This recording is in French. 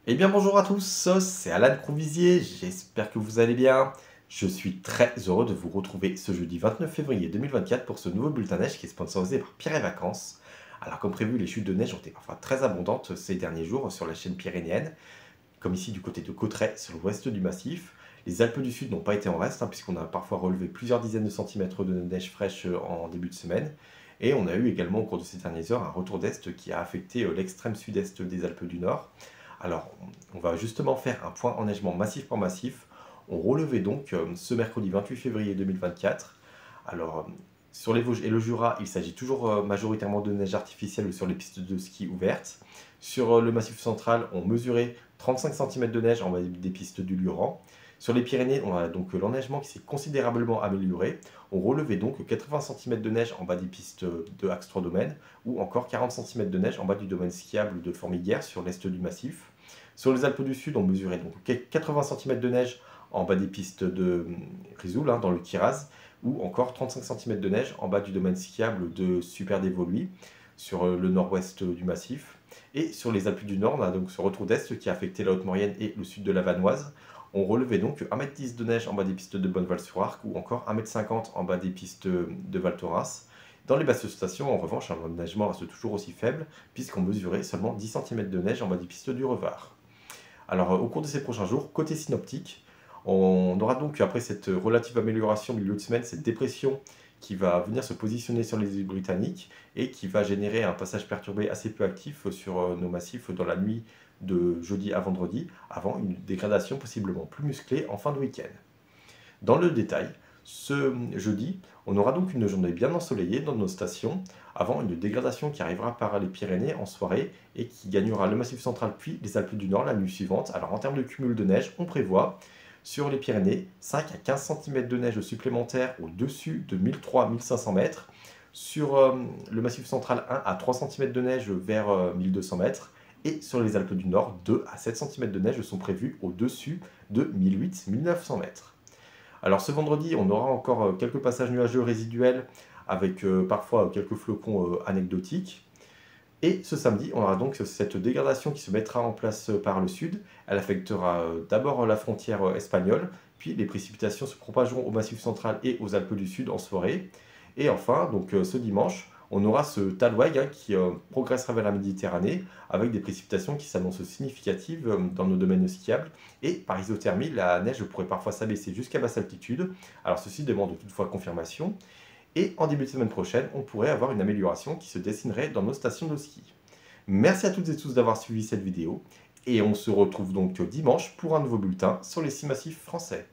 Eh bien bonjour à tous, c'est Alan Courvisier, j'espère que vous allez bien. Je suis très heureux de vous retrouver ce jeudi 29 février 2024 pour ce nouveau bulletin neige qui est sponsorisé par Pierre et Vacances. Alors comme prévu, les chutes de neige ont été parfois très abondantes ces derniers jours sur la chaîne pyrénéenne, comme ici du côté de Cauterets sur l'ouest du massif. Les Alpes du Sud n'ont pas été en reste, puisqu'on a parfois relevé plusieurs dizaines de centimètres de neige fraîche en début de semaine. Et on a eu également au cours de ces dernières heures un retour d'Est qui a affecté l'extrême sud-est des Alpes du Nord. Alors, on va justement faire un point enneigement massif par massif. On relevait donc ce mercredi 28 février 2024. Alors, sur les Vosges et le Jura, il s'agit toujours majoritairement de neige artificielle sur les pistes de ski ouvertes. Sur le massif central, on mesurait 35 cm de neige en bas des pistes du Luran. Sur les Pyrénées, on a donc l'enneigement qui s'est considérablement amélioré. On relevait donc 80 cm de neige en bas des pistes de Axe 3 Domaines ou encore 40 cm de neige en bas du domaine skiable de Formiguères sur l'est du massif. Sur les Alpes du Sud, on mesurait donc 80 cm de neige en bas des pistes de Risoul, dans le Kiraz, ou encore 35 cm de neige en bas du domaine skiable de Super d'Évoluy, sur le nord-ouest du massif. Et sur les Alpes du Nord, on a donc ce retour d'Est qui a affecté la Haute-Maurienne et le sud de la Vanoise. On relevait donc 1,10 m de neige en bas des pistes de Bonneval-sur-Arc ou encore 1,50 m en bas des pistes de Val Thorens. Dans les basses stations, en revanche, l'enneigement reste toujours aussi faible, puisqu'on mesurait seulement 10 cm de neige en bas des pistes du Revard. Alors, au cours de ces prochains jours, côté synoptique, on aura donc, après cette relative amélioration au milieu de semaine, cette dépression qui va venir se positionner sur les îles britanniques et qui va générer un passage perturbé assez peu actif sur nos massifs dans la nuit de jeudi à vendredi, avant une dégradation possiblement plus musclée en fin de week-end. Dans le détail, ce jeudi, on aura donc une journée bien ensoleillée dans nos stations, avant une dégradation qui arrivera par les Pyrénées en soirée et qui gagnera le Massif central puis les Alpes du Nord la nuit suivante. Alors en termes de cumul de neige, on prévoit sur les Pyrénées 5 à 15 cm de neige supplémentaire au-dessus de 1300-1500 mètres. Sur le Massif central, 1 à 3 cm de neige vers 1200 mètres. Et sur les Alpes du Nord, 2 à 7 cm de neige sont prévus au-dessus de 1800-1900 mètres. Alors ce vendredi, on aura encore quelques passages nuageux résiduels avec parfois quelques flocons anecdotiques. Et ce samedi, on aura donc cette dégradation qui se mettra en place par le sud. Elle affectera d'abord la frontière espagnole, puis les précipitations se propageront au Massif central et aux Alpes du Sud en soirée. Et enfin, donc ce dimanche, on aura ce tailweg qui progressera vers la Méditerranée avec des précipitations qui s'annoncent significatives dans nos domaines skiables. Et par isothermie, la neige pourrait parfois s'abaisser jusqu'à basse altitude. Alors ceci demande toutefois confirmation. Et en début de semaine prochaine, on pourrait avoir une amélioration qui se dessinerait dans nos stations de ski. Merci à toutes et tous d'avoir suivi cette vidéo. Et on se retrouve donc dimanche pour un nouveau bulletin sur les 6 massifs français.